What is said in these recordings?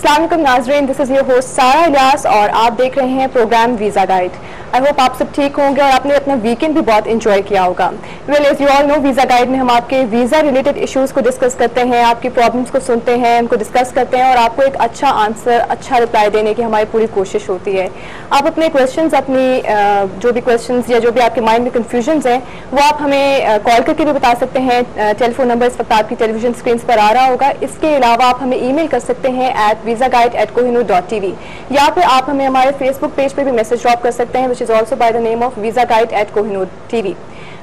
अस्सलाम वालेकुम नाज़रीन, दिस इज़ योर होस्ट सारा इलियास और आप देख रहे हैं program visa guide. I hope आप सब ठीक होंगे और आपने अपना वीकेंड भी बहुत इंजॉय किया होगा। Well as you all know, visa guide में हम आपके वीज़ा रिलेटेड इश्यूज़ को डिस्कस करते हैं, आपकी प्रॉब्लम्स को सुनते हैं, उनको डिस्कस करते हैं और आपको एक अच्छा आंसर, अच्छा रिप्लाई देने की हमारी पूरी कोशिश होती है। आप अपने क्वेश्चंस, अपनी जो भी क्वेश्चंस या जो भी आपके माइंड में कन्फ्यूजन्स हैं वो आप हमें कॉल करके भी बता सकते हैं। टेलीफोन नंबर इस वक्त आपकी टेलीविजन स्क्रीन पर आ रहा होगा। इसके अलावा आप हमें ईमेल कर सकते हैं @visaguide@kohinoor.tv या फिर आप हमें हमारे फेसबुक पेज पे भी मैसेज ड्रॉप कर सकते हैं, which is also by the name of visaguide@kohinoor.tv।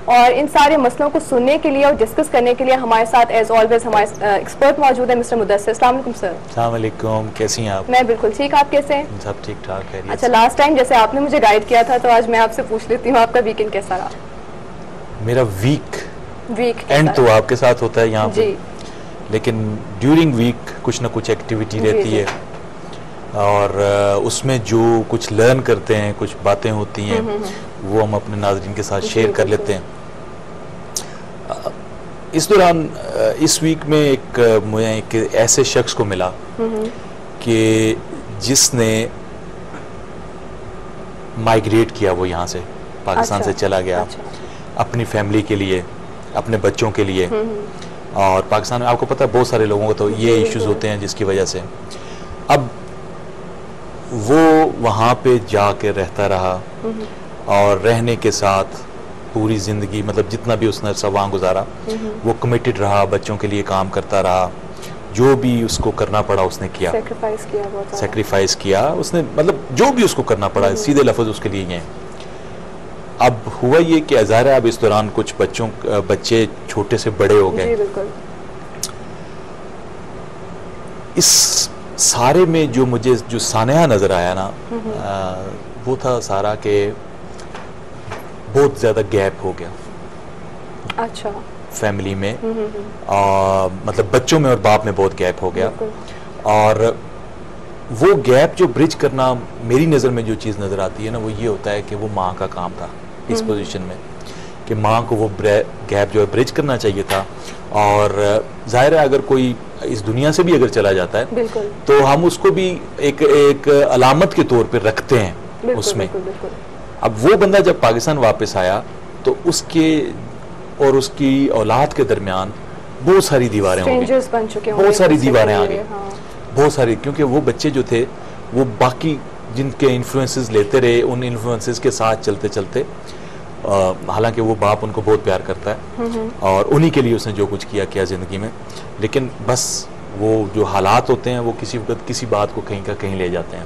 और इन सारे मसलों को सुनने के लिए और डिस्कस करने के लिए हमारे साथ एज ऑलवेज हमारे एक्सपर्ट मौजूद है, मिस्टर मुदस्सिर। अस्सलाम वालेकुम सर। अस्सलाम वालेकुम, कैसी हैं आप? मैं बिल्कुल ठीक, आप कैसे हैं? सब ठीक ठाक है। अच्छा, लास्ट टाइम जैसे आपने मुझे गाइड किया था तो आज मैं आपसे पूछ लेती हूँ, आपका वीकेंड कैसा रहा? मेरा वीक एंड तो आपके साथ होता है यहाँ पे, लेकिन ड्यूरिंग वीक कुछ ना कुछ एक्टिविटी रहती है और उसमें जो कुछ लर्न करते हैं, कुछ बातें होती हैं वो हम अपने नाज़रीन के साथ शेयर कर लेते हैं। इस दौरान इस वीक में मुझे एक ऐसे शख्स को मिला कि जिसने माइग्रेट किया, वो यहाँ से पाकिस्तान से चला गया अपनी फैमिली के लिए, अपने बच्चों के लिए। और पाकिस्तान में आपको पता है बहुत सारे लोगों को तो ये इश्यूज होते हैं जिसकी वजह से अब वो वहाँ पे जाके रहता रहा और रहने के साथ पूरी ज़िंदगी, मतलब जितना भी उसने अरसा वहाँ गुजारा वो कमिटेड रहा, बच्चों के लिए काम करता रहा, जो भी उसको करना पड़ा उसने किया, सेक्रीफाइस किया उसने, मतलब जो भी उसको करना पड़ा, सीधे लफ्ज़ उसके लिए हैं। अब हुआ ये कि ज़ाहिर है अब इस दौरान कुछ बच्चे छोटे से बड़े हो गए। इस सारे में जो मुझे जो सानहा नज़र आया ना, वो था सारा के बहुत ज़्यादा गैप हो गया। अच्छा। फैमिली में मतलब बच्चों में और बाप में बहुत गैप हो गया। और वो गैप जो ब्रिज करना, मेरी नज़र में जो चीज़ नज़र आती है ना, वो ये होता है कि वो माँ का काम था इस पोजीशन में, कि माँ को वो गैप जो है ब्रिज करना चाहिए था। और जाहिर है अगर कोई इस दुनिया से भी अगर चला जाता है तो हम उसको भी एक अलामत के तौर पे रखते हैं उसमें। अब वो बंदा जब पाकिस्तान वापस आया तो उसके और उसकी औलाद के दरमियान बहुत सारी दीवारें हो गई, बहुत सारी दीवारें आ गई, बहुत सारी, क्योंकि वो बच्चे जो थे वो बाकी जिनके इन्फ्लुएंसेस लेते रहे, उन इन्फ्लुएंसेस के साथ चलते चलते, हालांकि वो बाप उनको बहुत प्यार करता है और उन्हीं के लिए उसने जो कुछ किया ज़िंदगी में, लेकिन बस वो जो हालात होते हैं वो किसी वक्त किसी बात को कहीं का कहीं ले जाते हैं।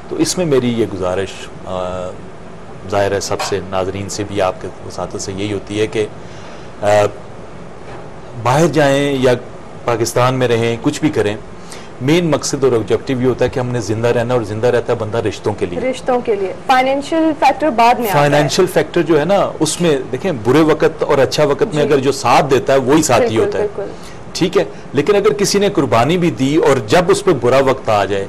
तो इसमें मेरी ये गुजारिश ज़ाहिर है सबसे, नाजरीन से भी, आपके वसातत से यही होती है कि बाहर जाएं या पाकिस्तान में रहें, कुछ भी करें, मेन मकसद और ऑब्जेक्टिव ये होता है कि हमने जिंदा रहना, और जिंदा रहता है बंदा रिश्तों के लिए। फाइनेंशियल फैक्टर बाद में, फाइनेंशियल फैक्टर जो है ना, उसमें देखें बुरे वक्त और अच्छा वक्त में अगर जो साथ देता है वही साथी होता है, ठीक है। लेकिन अगर किसी ने कुर्बानी भी दी और जब उस पर बुरा वक्त आ जाए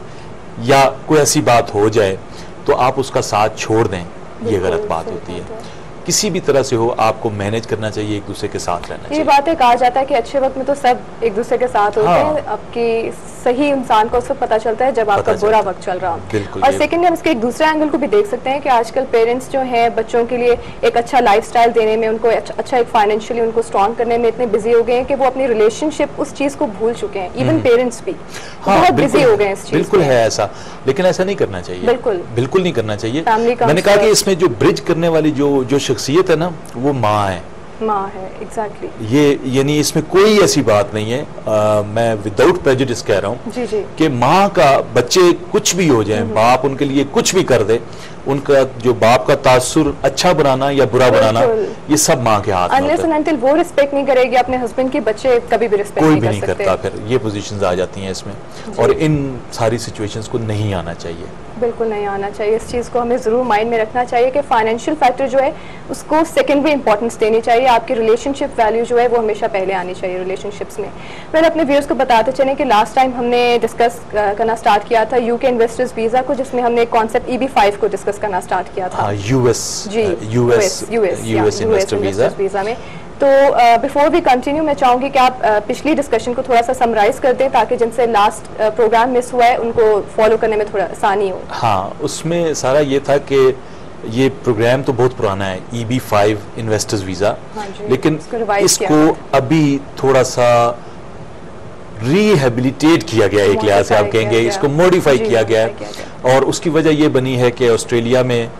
या कोई ऐसी बात हो जाए तो आप उसका साथ छोड़ दें, ये गलत बात होती है। किसी भी तरह से हो, आपको मैनेज करना चाहिए, एक दूसरे के साथ रहना चाहिए। ये बातें कहा जाता है कि अच्छे वक्त में तो सब एक दूसरे के साथ होते हैं, आपकी सही इंसान को उसको पता चलता है जब आपका बुरा वक्त चल रहा हो। और सेकंड, हम इसके एक दूसरे एंगल को भी देख सकते हैं कि आजकल पेरेंट्स जो हैं बच्चों के लिए एक अच्छा लाइफस्टाइल देने में, उनको अच्छा एक फाइनेंशियली उनको स्ट्रॉन्ग करने में इतने बिजी हो गए हैं कि वो अपनी रिलेशनशिप, उस चीज को भूल चुके हैं। इवन पेरेंट्स भी बहुत बिजी हो गए हैं इस चीज। बिल्कुल है ऐसा, लेकिन ऐसा नहीं करना चाहिए, बिल्कुल नहीं करना चाहिए। मैंने कहा कि इसमें जो ब्रिज करने वाली जो शख्सियत है ना, वो माँ है, एग्जैक्टली। ये यानी इसमें कोई ऐसी बात नहीं है, मैं विदाउट प्रेजुडिस कह रहा हूँ कि माँ का, बच्चे कुछ भी हो जाए, बाप उनके लिए कुछ भी कर दे, उनका जो बाप का तासुर अच्छा बनाना या बुरा बनाना, ये सब माँ के हाथ में होता है। वो रिस्पेक्ट नहीं करेगी अपने हस्बैंड की, बच्चे कभी भी रिस्पेक्ट कोई भी नहीं करता, फिर ये पोजीशंस आ जाती हैं इसमें, और इन सारी सिचुएशंस को नहीं आना चाहिए, बिल्कुल नहीं आना चाहिए। इस चीज़ को हमें ज़रूर माइंड में रखना चाहिए कि फाइनेंशियल फैक्टर जो है उसको सेकेंडरी इंपॉर्टेंस देनी चाहिए। आपकी रिलेशनशिप वैल्यू जो है वो हमेशा पहले आनी चाहिए रिलेशनशिप्स में। मैंने अपने व्यूअर्स को बताते चलें कि लास्ट टाइम हमने डिस्कस करना स्टार्ट किया था यूके इन्वेस्टर्स वीज़ा को, जिसमें हमने एक कॉन्सेप्ट EB-5 को डिस्कस करना स्टार्ट किया था। यूएस इन्वेस्टर वीज़ा में तो बिफोर वी कंटिन्यू मैं चाहूँगी कि आप पिछली डिस्कशन को थोड़ा सा समराइज कर दें ताकि जिनसे लास्ट प्रोग्राम मिस हुआ है उनको फॉलो करने में थोड़ा आसानी हो। हाँ, उसमें सारा ये था कि ये प्रोग्राम तो बहुत पुराना है, EB-5 इन्वेस्टर्स वीज़ा, लेकिन इसको अभी थोड़ा सा रिहेबिलिटेट किया गया है, एक लिहाज से आप कहेंगे इसको मॉडिफाई किया गया है। और उसकी वजह ये बनी है कि ऑस्ट्रेलिया में,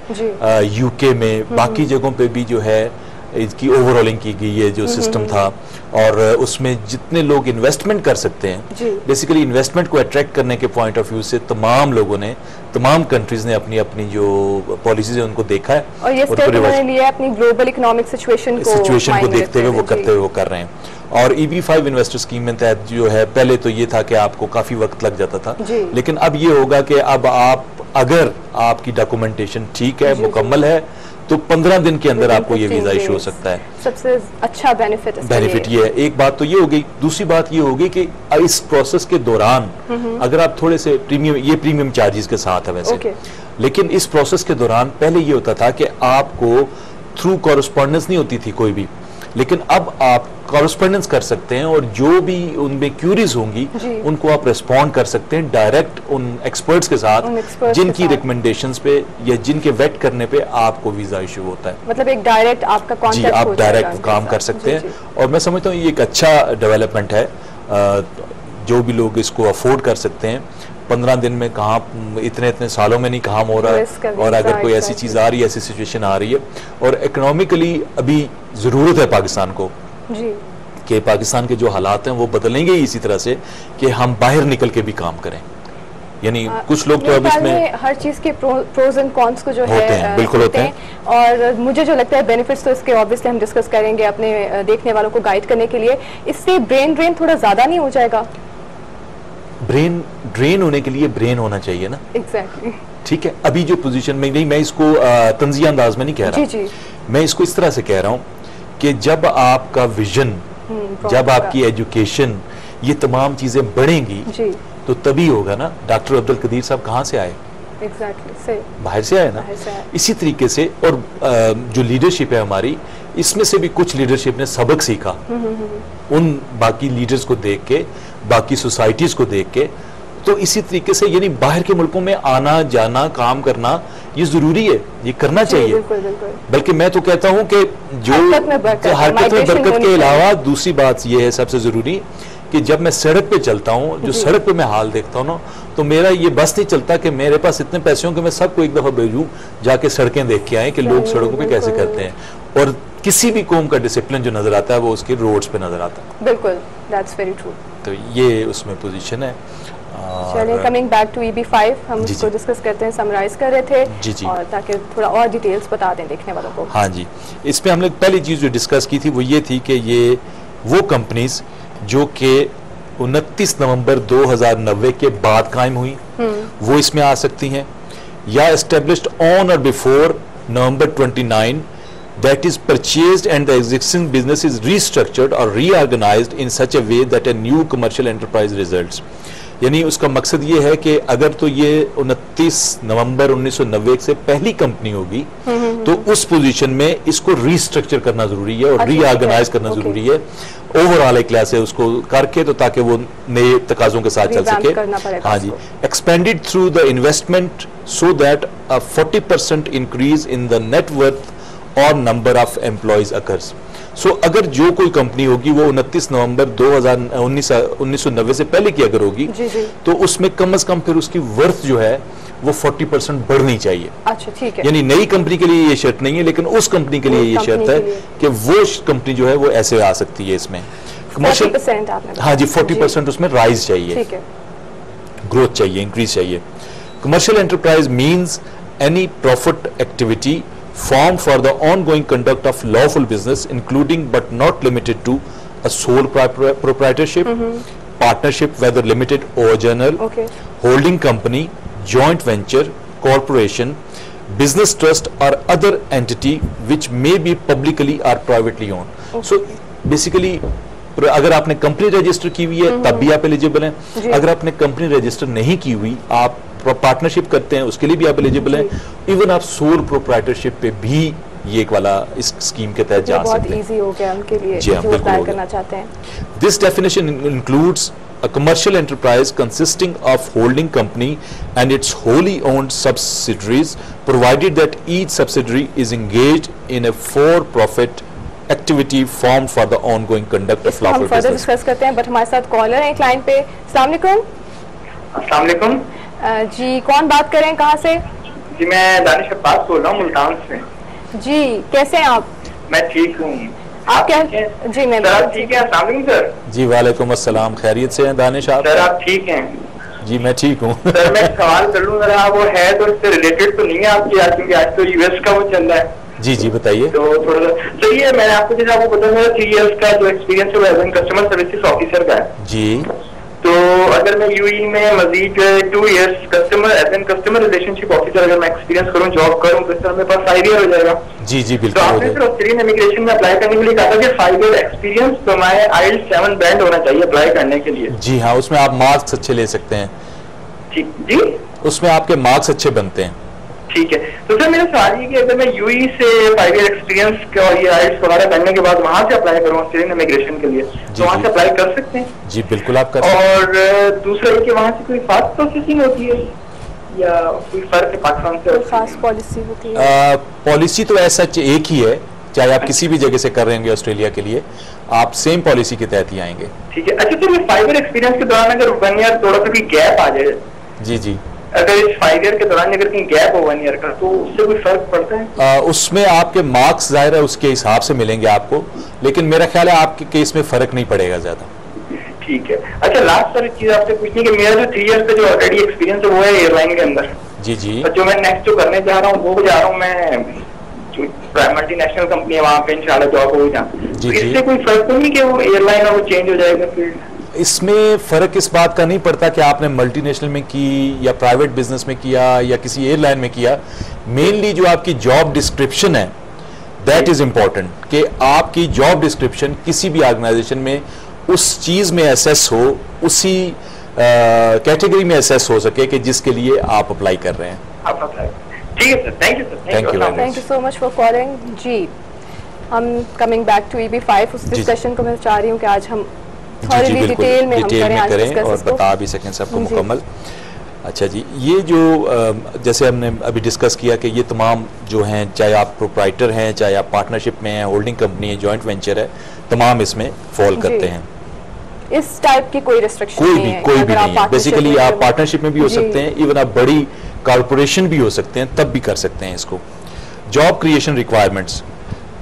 UK में, बाकी जगहों पे भी जो है इसकी ओवरऑलिंग की गई है जो सिस्टम था, और उसमें जितने लोग इन्वेस्टमेंट कर सकते हैं, बेसिकली इन्वेस्टमेंट को अट्रैक्ट करने के पॉइंट ऑफ व्यू से तमाम लोगों ने, तमाम कंट्रीज ने अपनी अपनी जो पॉलिसीज है उनको देखा है और ये स्टेप उन्होंने लिया है अपनी ग्लोबल इकोनॉमिक सिचुएशन को देखते हुए वो करते हुए वो कर रहे हैं। और EB-5 इन्वेस्टर स्कीम में तहत जो है, पहले तो ये था कि आपको काफी वक्त लग जाता था, लेकिन अब ये होगा कि अब आप, अगर आपकी डॉक्यूमेंटेशन ठीक है, मुकम्मल है, तो 15 दिन के अंदर आपको ये वीजा इशू हो सकता है। सबसे अच्छा बेनिफिट ये है। एक बात तो ये हो गई, दूसरी बात ये होगी कि इस प्रोसेस के दौरान अगर आप थोड़े से प्रीमियम चार्जेस के साथ है वैसे, लेकिन इस प्रोसेस के दौरान पहले ये होता था कि आपको थ्रू कॉरेस्पॉन्डेंस नहीं होती थी कोई भी, लेकिन अब आप कॉरेस्पॉन्डेंस कर सकते हैं और जो भी उनमें क्यूरीज होंगी उनको आप रिस्पॉन्ड कर सकते हैं डायरेक्ट उन एक्सपर्ट्स के साथ, जिनकी रिकमेंडेशंस पे या जिनके वेट करने पे आपको वीजा इशू होता है। मतलब एक डायरेक्ट आपका कॉन्टैक्ट, आप डायरेक्ट काम कर सकते हैं। और मैं समझता हूँ ये एक अच्छा डेवलपमेंट है, जो भी लोग इसको अफोर्ड कर सकते हैं। 15 दिन में कहाँ, इतने सालों में नहीं काम हो रहा है, और अगर कोई ऐसी चीज आ रही है, ऐसी सिचुएशन आ रही है, और इकोनॉमिकली अभी जरूरत है पाकिस्तान को कि पाकिस्तान के जो हालात हैं वो बदलेंगे इसी तरह से कि हम बाहर निकल के भी काम करें। यानी कुछ लोग तो अब इसमें हर चीज के प्रोज एंड कॉन्स को जो है बिल्कुल होते हैं, और मुझे जो लगता है बेनिफिट्स तो इसके ऑब्वियसली हम डिस्कस करेंगे अपने देखने वालों को गाइड करने के लिए। इससे ब्रेन ड्रेन थोड़ा ज्यादा नहीं हो जाएगा? ब्रेन ड्रेन होने के लिए ब्रेन होना चाहिए ना। एग्जैक्टली ठीक है, अभी जो पोजीशन में नहीं, मैं इसको तंजिया अंदाज में नहीं कह रहा, मैं इसको इस तरह से कह रहा हूँ कि जब आपका विजन, जब आपकी एजुकेशन, ये तमाम चीजें बढ़ेंगी तो तभी होगा ना। डॉक्टर अब्दुल कदीर साहब कहाँ से आए? सही, बाहर से आए ना। इसी तरीके से, और जो लीडरशिप है हमारी, इसमें से भी कुछ लीडरशिप ने सबक सीखा उन बाकी लीडर्स को देख के, बाकी सोसाइटीज को देख के। तो इसी तरीके से यानी बाहर के मुल्कों में आना जाना, काम करना, ये जरूरी है, ये करना चाहिए। बिल्कुल, बिल्कुल। बल्कि मैं तो कहता हूं कि जो हरकत में बरकत के अलावा दूसरी बात ये है सबसे जरूरी, कि जब मैं सड़क पे चलता हूँ, जो सड़क पे मैं हाल देखता हूँ ना, तो मेरा ये बस नहीं चलता कि मेरे पास इतने पैसे हों कि मैं सबको एक दफा भेजूं जाके सड़कें देख के आए कि लोग सड़कों पे कैसे करते हैं। और किसी भी कौम का डिसिप्लिन जो नजर आता है वो उसके रोड्स पे नजर आता है। बिल्कुल, दैट्स वेरी ट्रू। तो ये उसमें पोजीशन है। चलिए, कमिंग बैक टू EB-5, हम इसको डिस्कस करते हैं, समराइज कर रहे थे जी। और ताकि थोड़ा और डिटेल्स बता दें देखने वालों को। हाँ जी, इसमें हम लोग पहली चीज जो डिस्कस की थी वो ये थी कि ये वो कंपनीज जो कि 29 नवंबर 2090 के बाद कायम हुई, वो इसमें आ सकती हैं, या एस्टेब्लिश्ड ऑन और before November 29 that is purchased and the existing business is restructured or reorganized in such a way that a new commercial enterprise results। यानी उसका मकसद ये है कि अगर तो ये 29 नवंबर 1990 से पहली कंपनी होगी तो उस पोजीशन में इसको रीस्ट्रक्चर करना जरूरी है और रीऑर्गेनाइज करना जरूरी है ओवरऑल एक क्लास है उसको करके, तो ताकि वो नए तकाजों के साथ चल सके। हाँ जी, expanded through the investment so that a 40% increase in the net worth और number of employees occurs. So अगर जो कोई कंपनी होगी वो 29 नवंबर 1990 से पहले की अगर होगी तो उसमें कम से कम फिर उसकी वर्थ जो है वो 40% बढ़नी चाहिए। अच्छा, ठीक है। यानी नई कंपनी के लिए ये शर्त नहीं है, लेकिन उस कंपनी के लिए ये शर्त है कि वो कंपनी जो है वो ऐसे आ सकती है इसमें। कमर्शियल, हाँ जी, 40% उसमें राइज चाहिए, ग्रोथ चाहिए, इंक्रीज चाहिए। Commercial enterprise means any profit activity formed for the ongoing conduct of lawful business, including but not limited to a sole proprietorship, partnership whether limited or general, holding company, joint venture, corporation, business trust or other entity which may be publicly or privately owned। So basically अगर आपने company register की हुई है तब भी आप eligible हैं, अगर आपने कंपनी रजिस्टर नहीं की हुई, आप पार्टनरशिप करते हैं, उसके लिए भी आप एलिजिबल हैं, इवन आप सोल प्रोप्राइटरशिप पे भी ये एक वाला इस स्कीम के तहत जा सकते हैं। बहुत इजी हो गया उनके लिए जी हाँ, जो बिल्कुल अप्लाई हो गया। करना चाहते हैं। This definition includes a commercial enterprise consisting of holding company and its wholly owned subsidiaries, provided that each subsidiary is engaged in a for-profit activity formed for the ongoing conduct of इसको हम lawful further business. Discuss करते हैं, but हमारे साथ collar है line पे। अस्सलाम वालेकुम। अस्सलाम वालेकुम। जी कौन बात कर रहे हैं, कहाँ से? जी मैं दानिश अब्बास बोल रहा हूँ मुल्तान से। जी कैसे हैं आप? मैं ठीक हूँ। आप क्या? जी मैं सर आप ठीक हैं? अस्सलाम वालेकुम सर। जी वालेकुम अस्सलाम, खैरियत से हैं दानिश आप? सर आप ठीक हैं? जी मैं ठीक हूँ। सर मैं एक सवाल कर लूँ जरा, वो है तो इससे रिलेटेड तो नहीं है आपकी आज, क्योंकि आज तो यूएस का वो चल रहा है। जी जी बताइए। तो थोड़ा सा सही है। मैंने आपको जैसे आपको पता मेरा 3 इयर्स का जो एक्सपीरियंस है वो as an customer services officer का है। जी तो अगर मैं यूएई में मजीद 2 years customer as an customer relationship officer अगर मैं एक्सपीरियंस करूँ, जॉब करूँ, तो सर मेरे पास 5 ईयर हो जाएगा। जी जी तो बिल्कुल हो आपने गया। फिर ऑस्ट्रेलियन इमिग्रेशन में अप्लाई करने के लिए कहा था कि 5 ईयर एक्सपीरियंस तो मैं IELTS 7 बैंड होना चाहिए अप्लाई करने के लिए। जी हाँ, उसमें आप मार्क्स अच्छे ले सकते हैं, ठीक जी, उसमें आपके मार्क्स अच्छे बनते हैं। ठीक है। तो सर मेरा सवाल ये कि अगर मैं यूएई से 5 ईयर एक्सपीरियंस का ये IELTS वगैरह करने के बाद वहां से अप्लाई करूँ ऑस्ट्रेलियन इमिग्रेशन के लिए, तो वहां से अप्लाई कर सकते हैं? जी बिल्कुल आप कर सकते हैं। और दूसरा ये कि वहां से कोई फास्ट प्रोसेसिंग होती है या कोई फर्क है पाकिस्तान से? फास्ट पॉलिसी होती है। पॉलिसी तो ऐसा एक ही है, चाहे आप किसी भी जगह से कर रहे होंगे ऑस्ट्रेलिया के लिए, आप सेम पॉलिसी के तहत ही आएंगे। ठीक है। अच्छा तो मैं 5 ईयर एक्सपीरियंस के दौरान अगर 1 ईयर थोड़ा सा भी गैप आ जाए, जी जी, अगर इस 5 ईयर के दौरान अगर कहीं गैप हो 1 ईयर का, तो उससे कोई फर्क पड़ता है? उसमें आपके मार्क्स जाहिर है उसके हिसाब से मिलेंगे आपको, लेकिन मेरा ख्याल है आपके केस में फर्क नहीं पड़ेगा ज्यादा। ठीक है। अच्छा लास्ट सर चीज आपसे पूछनी कि मेरा जो 3 ईयर्स का जो ऑलरेडी एक्सपीरियंस है वो है एयरलाइन के अंदर। जी जी। और जो मैं नेक्स्ट जो करने जा रहा हूँ वो जा रहा हूँ मैं जो मल्टीनेशनल कंपनी है वहाँ पे इंशाल्लाह जॉब हो जाए। जी, इससे जी। कोई फर्क तो नहीं कि वो एयरलाइन और वो चेंज हो जाएगा फील्ड? इसमें फर्क इस बात का नहीं पड़ता कि आपने मल्टीनेशनल में की या प्राइवेट बिजनेस में किया या किसी एयरलाइन में किया। मेनली जो आपकी जॉब डिस्क्रिप्शन है दैट इज इंपॉर्टेंट, कि आपकी जॉब डिस्क्रिप्शन किसी भी ऑर्गेनाइजेशन में उस चीज में एसेस हो, उसी कैटेगरी में एसेस हो सके कि जिसके लिए आप अप्लाई कर रहे हैं। आप अप्लाई। ठीक है sir, thank you sir. Thank you very much. Thank you so much for calling. जी हम कमिंग बैक टू EB5, उस डिस्कशन को मैं चाह रही हूँ कि आज हम जी थोड़ी बिल्कुल, डिटेल में हम करें आज करें discuss और इसको। बता भी सकें सबको जी। मुकम्मल। अच्छा जी, ये जो जैसे हमने अभी डिस्कस किया कि ये तमाम जो हैं, चाहे आप प्रोप्राइटर हैं, चाहे आप पार्टनरशिप में हैं, होल्डिंग कंपनी है, जॉइंट वेंचर है, तमाम इसमें फॉल जी। करते हैं। इस टाइप की कोई रिस्ट्रिक्शन कोई नहीं भी है। कोई भी अगर आप नहीं है। बेसिकली partnership आप में- पार्टनरशिप में भी हो जी। सकते हैं, इवन आप बड़ी कॉर्पोरेशन भी हो सकते हैं, तब भी कर सकते हैं इसको। जॉब क्रिएशन रिक्वायरमेंट्स: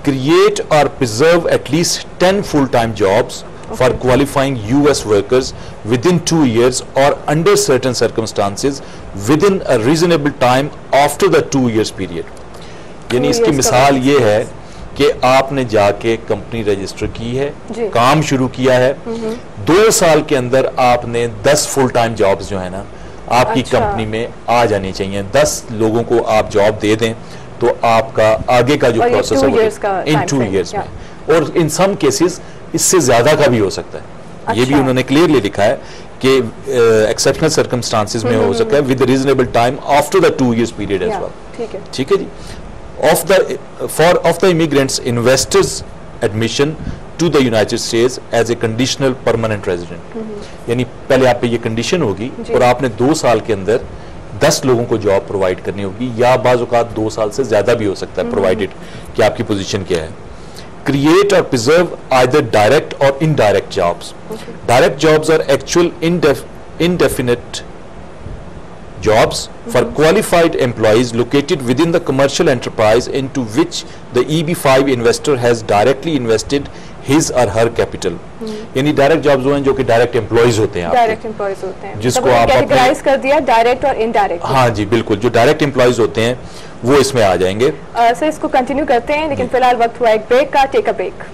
क्रिएट और preserve at least 10 full time jobs for qualifying US workers within 2 years or under certain circumstances within a reasonable time after the 2 years period। यानी इसकी मिसाल ये है कि आपने जाके कंपनी रजिस्टर की है, जी। काम शुरू किया है, 2 साल के अंदर आपने 10 फुल टाइम जॉब्स जो है ना आपकी अच्छा। कंपनी में आ जानी चाहिए। 10 लोगों को आप जॉब दे दें तो आपका आगे का जो और ये प्रोसेस 2 years का इन time 2 frame, years yeah। में, और इन सम केसेस इससे ज्यादा का भी हो सकता है। ये भी अच्छा। उन्होंने क्लियरली लिखा है कि एक्सेप्शनल सर्कमस्टांसेस में हो सकता है with reasonable time after the 2 years period as Yeah, well. ठीक है। ठीक है जी। Of the immigrants investors admission to the United States as a conditional permanent resident. यानी पहले आप पे ये कंडीशन होगी जी। और आपने 2 साल के अंदर 10 लोगों को जॉब प्रोवाइड करनी होगी, या बाज़ औक़ात 2 साल से ज्यादा भी हो सकता है, प्रोवाइडेड कि आपकी पोजीशन क्या है। Create or preserve either direct or indirect jobs. Direct jobs are actual indefinite jobs for qualified employees located within the commercial enterprise into which the EB5 investor has directly invested his or her capital. यानी direct jobs जो हैं जो कि direct employees होते हैं आपके। Direct employees होते हैं, जिसको मतलब आप अपने- कैटेगराइज कर दिया डायरेक्ट और इनडायरेक्ट। हाँ जी बिल्कुल, जो डायरेक्ट एम्प्लॉइज होते हैं वो इसमें आ जाएंगे। सर इसको कंटिन्यू करते हैं, लेकिन फिलहाल वक्त हुआ एक ब्रेक का। Take a break.